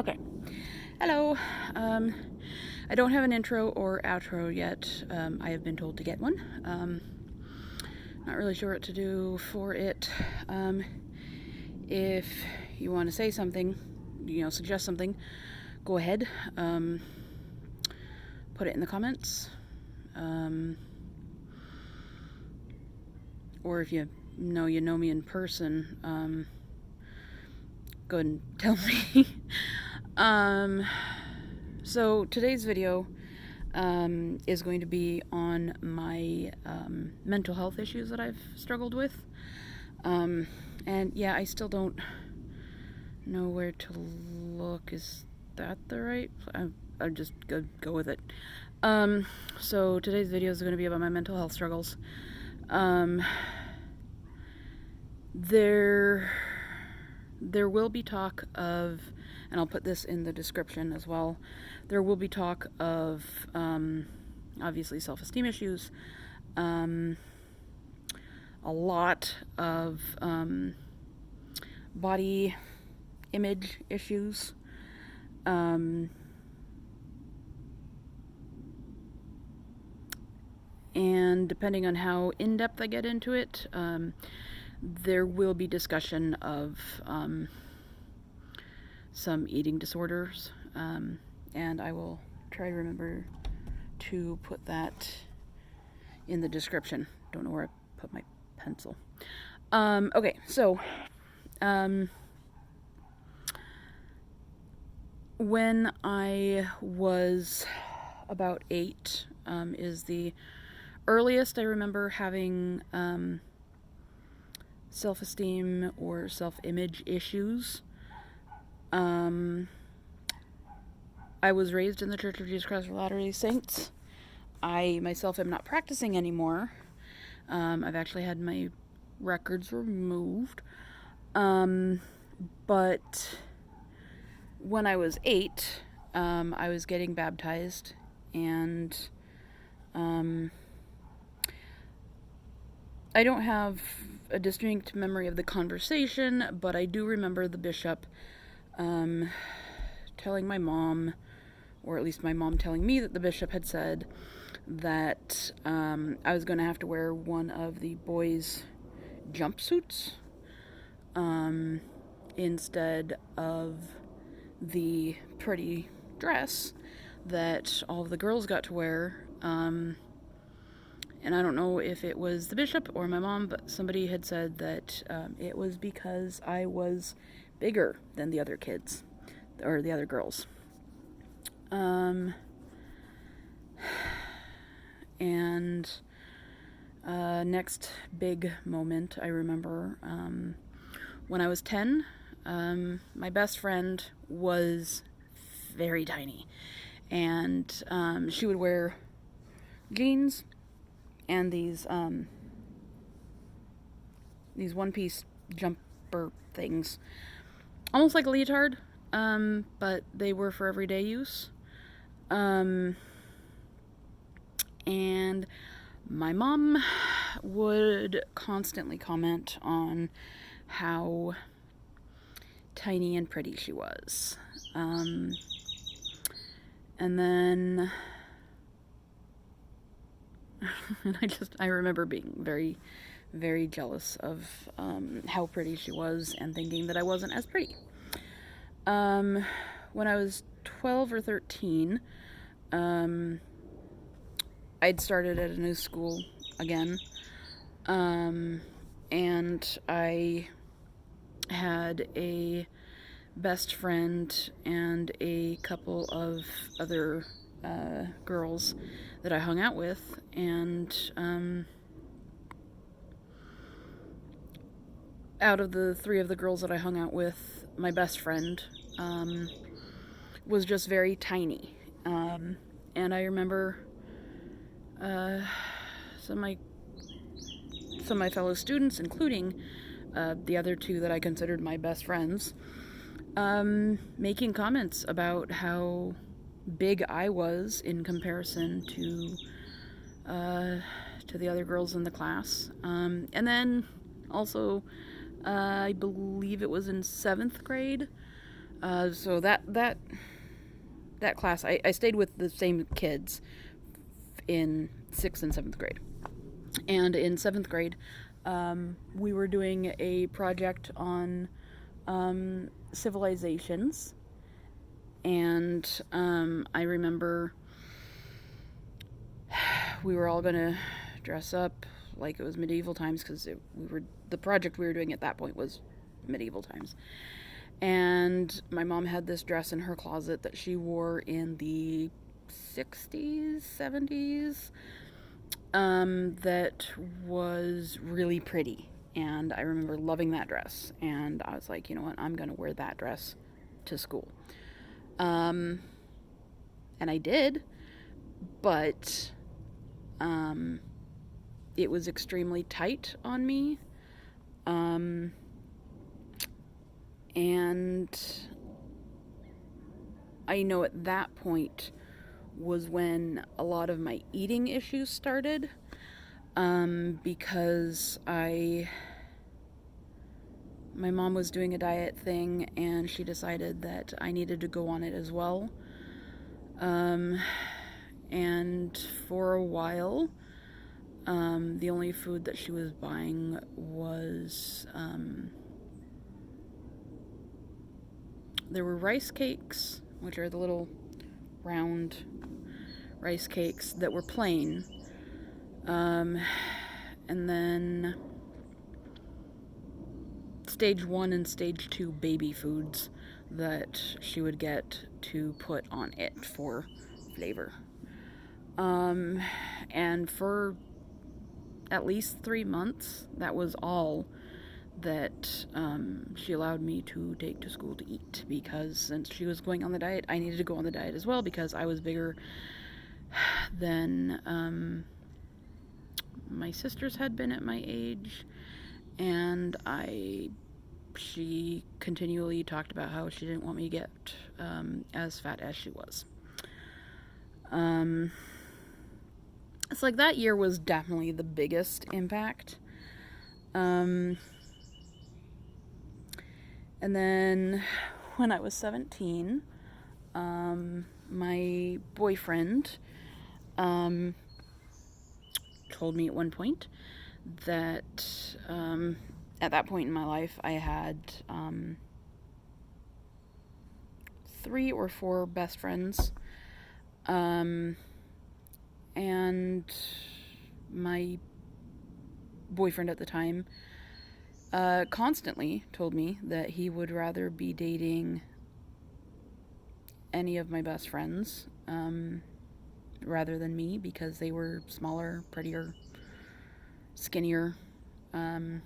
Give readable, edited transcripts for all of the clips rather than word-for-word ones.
Okay. Hello. I don't have an intro or outro yet. I have been told to get one. Not really sure what to do for it. If you want to say something, suggest something, go ahead. Put it in the comments. Or if you know me in person, go ahead and tell me. So today's video is going to be on my mental health issues that I've struggled with. And yeah, I still don't know where to look. Is that the right? I'll just go with it. So today's video is going to be about my mental health struggles. There will be talk of, and I'll put this in the description as well, there will be talk of obviously self-esteem issues, a lot of body image issues, and depending on how in-depth I get into it, there will be discussion of some eating disorders, and I will try to remember to put that in the description. Don't know where I put my pencil. Okay, so when I was about 8 is the earliest I remember having self-esteem or self-image issues. I was raised in the Church of Jesus Christ of Latter-day Saints. I myself am not practicing anymore. I've actually had my records removed. But when I was 8, I was getting baptized, and I don't have a distinct memory of the conversation, but I do remember the bishop telling my mom, or at least my mom telling me, that the bishop had said that I was going to have to wear one of the boys' jumpsuits instead of the pretty dress that all of the girls got to wear. And I don't know if it was the bishop or my mom, but somebody had said that it was because I was bigger than the other kids, or the other girls. And next big moment I remember, when I was 10, my best friend was very tiny, and she would wear jeans and these one-piece jumper things, almost like a leotard, but they were for everyday use. And my mom would constantly comment on how tiny and pretty she was. And then I remember being very, very jealous of how pretty she was and thinking that I wasn't as pretty. When I was 12 or 13, I'd started at a new school again, and I had a best friend and a couple of other girls that I hung out with, and out of the 3 of the girls that I hung out with, my best friend was just very tiny, and I remember some of my fellow students, including the other 2 that I considered my best friends, making comments about how big I was in comparison to the other girls in the class. And then also, I believe it was in 7th grade, So that class, I stayed with the same kids in 6th and 7th grade. And in 7th grade, we were doing a project on civilizations. And I remember we were all going to dress up like it was medieval times, because the project we were doing at that point was medieval times. And my mom had this dress in her closet that she wore in the 60s, 70s, that was really pretty. And I remember loving that dress. And I was like, you know what, I'm going to wear that dress to school. And I did, but it was extremely tight on me. And I know at that point was when a lot of my eating issues started, because my mom was doing a diet thing, and she decided that I needed to go on it as well. And for a while, the only food that she was buying was, there were rice cakes, which are the little round rice cakes that were plain. And then stage 1 and stage 2 baby foods that she would get to put on it for flavor. And for at least 3 months, that was all that she allowed me to take to school to eat, because since she was going on the diet, I needed to go on the diet as well, because I was bigger than my sisters had been at my age. And she continually talked about how she didn't want me to get as fat as she was. It's like that year was definitely the biggest impact. And then when I was 17, my boyfriend told me at one point that at that point in my life I had 3 or 4 best friends, and my boyfriend at the time constantly told me that he would rather be dating any of my best friends rather than me, because they were smaller, prettier, skinnier, and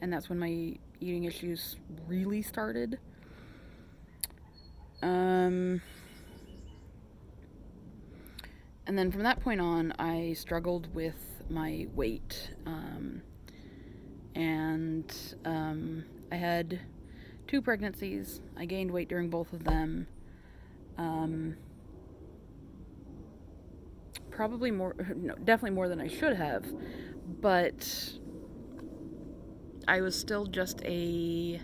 that's when my eating issues really started. And then from that point on, I struggled with my weight, and I had 2 pregnancies. I gained weight during both of them. Probably more, no, definitely more than I should have, but I was still just a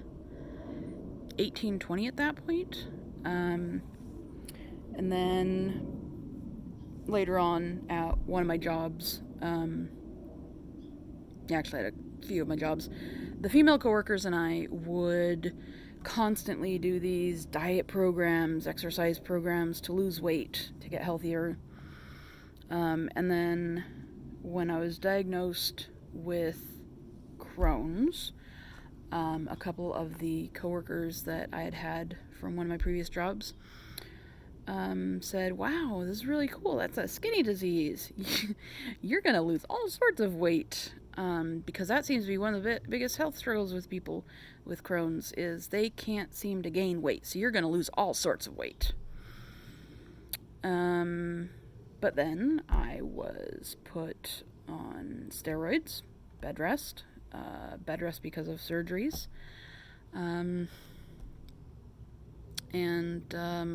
18, 20 at that point. And then later on at one of my jobs, actually I had a few of my jobs, the female coworkers and I would constantly do these diet programs, exercise programs to lose weight, to get healthier. And then when I was diagnosed with Crohn's, a couple of the coworkers that I had from one of my previous jobs said, "Wow, this is really cool. That's a skinny disease. You're going to lose all sorts of weight." Because that seems to be one of the biggest health struggles with people with Crohn's, is they can't seem to gain weight. So you're going to lose all sorts of weight. But then I was put on steroids, bed rest because of surgeries, and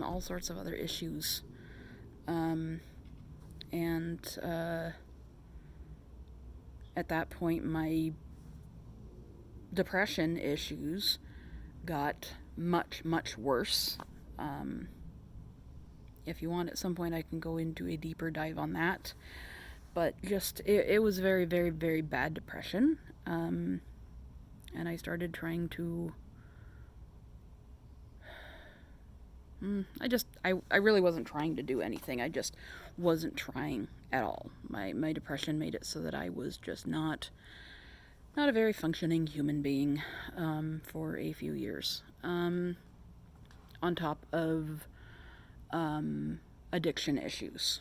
all sorts of other issues. At that point, my depression issues got much, much worse. If you want, at some point, I can go into a deeper dive on that. But just, it was very, very, very bad depression. And I started trying to... I really wasn't trying to do anything. I just wasn't trying at all. My depression made it so that I was just not a very functioning human being for a few years. On top of addiction issues.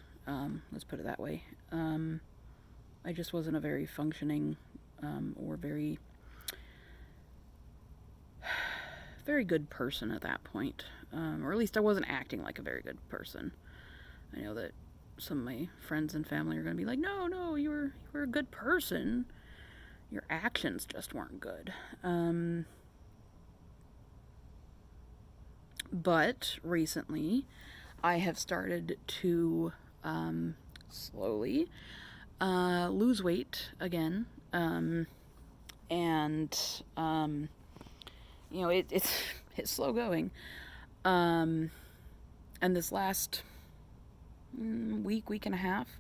Let's put it that way. I just wasn't a very functioning or very good person at that point. Or at least I wasn't acting like a very good person. I know that some of my friends and family are going to be like, no, you were a good person. Your actions just weren't good. But recently, I have started to slowly lose weight again. It's slow going. And this last week and a half,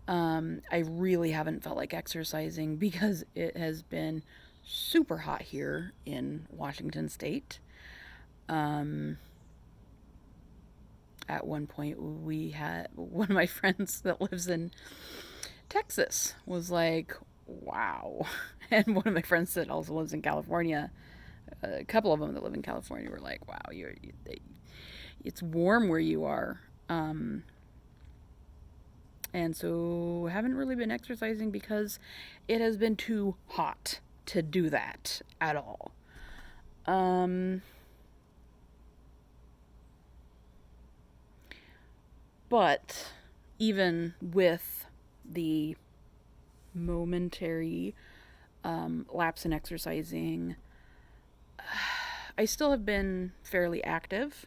I really haven't felt like exercising because it has been super hot here in Washington State. At one point, we had one of my friends that lives in Texas was like, wow. And one of my friends that also lives in California, a couple of them that live in California were like, wow, it's warm where you are. And so haven't really been exercising because it has been too hot to do that at all. But even with the momentary lapse in exercising, I still have been fairly active,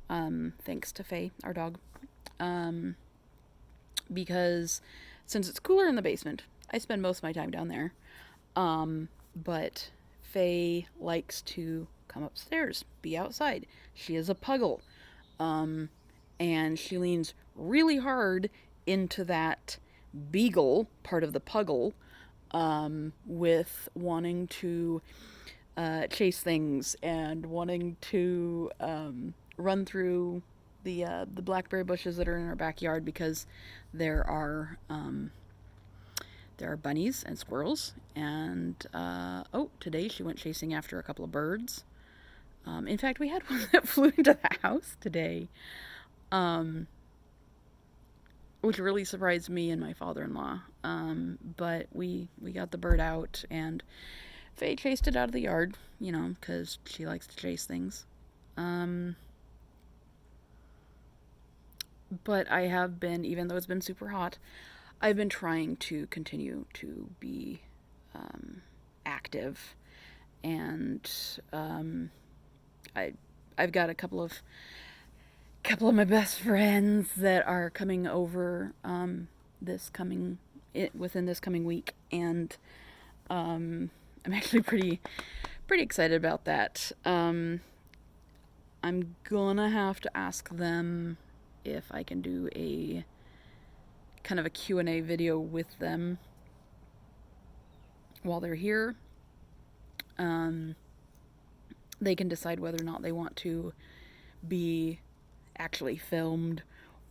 thanks to Faye, our dog. Because since it's cooler in the basement, I spend most of my time down there. But Faye likes to come upstairs, be outside. She is a puggle. And she leans really hard into that beagle part of the puggle, with wanting to chase things and wanting to run through the blackberry bushes that are in our backyard, because there are bunnies and squirrels. And today she went chasing after a couple of birds. In fact, we had one that flew into the house today. Which really surprised me and my father-in-law. But we got the bird out, and Faye chased it out of the yard, because she likes to chase things. But I have been, even though it's been super hot, I've been trying to continue to be active. And I've got a couple of my best friends that are coming over within this coming week, and I'm actually pretty excited about that. I'm gonna have to ask them if I can do a kind of a Q&A video with them while they're here. They can decide whether or not they want to be actually filmed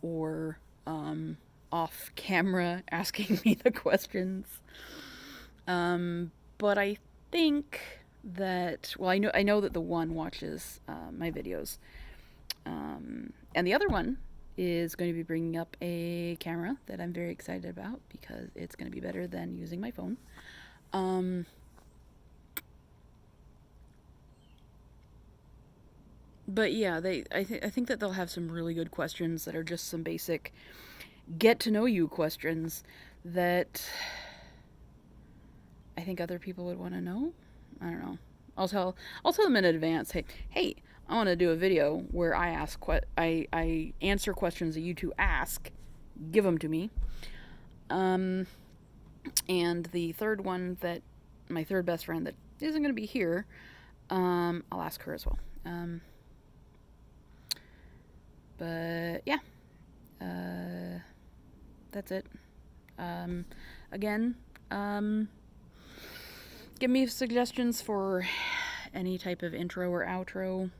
or off camera asking me the questions. But I think that, well, I know that the one watches my videos, and the other one is going to be bringing up a camera that I'm very excited about because it's going to be better than using my phone. But yeah, I think that they'll have some really good questions that are just some basic get to know you questions that I think other people would want to know. I don't know. I'll tell them in advance. Hey, I want to do a video where I answer questions that you two ask. Give them to me. And the third one, that my third best friend that isn't going to be here, I'll ask her as well. But yeah, that's it. Again, give me suggestions for any type of intro or outro.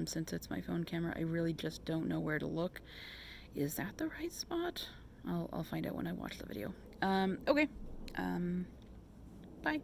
Since it's my phone camera, I really just don't know where to look. Is that the right spot? I'll find out when I watch the video. Okay. Bye.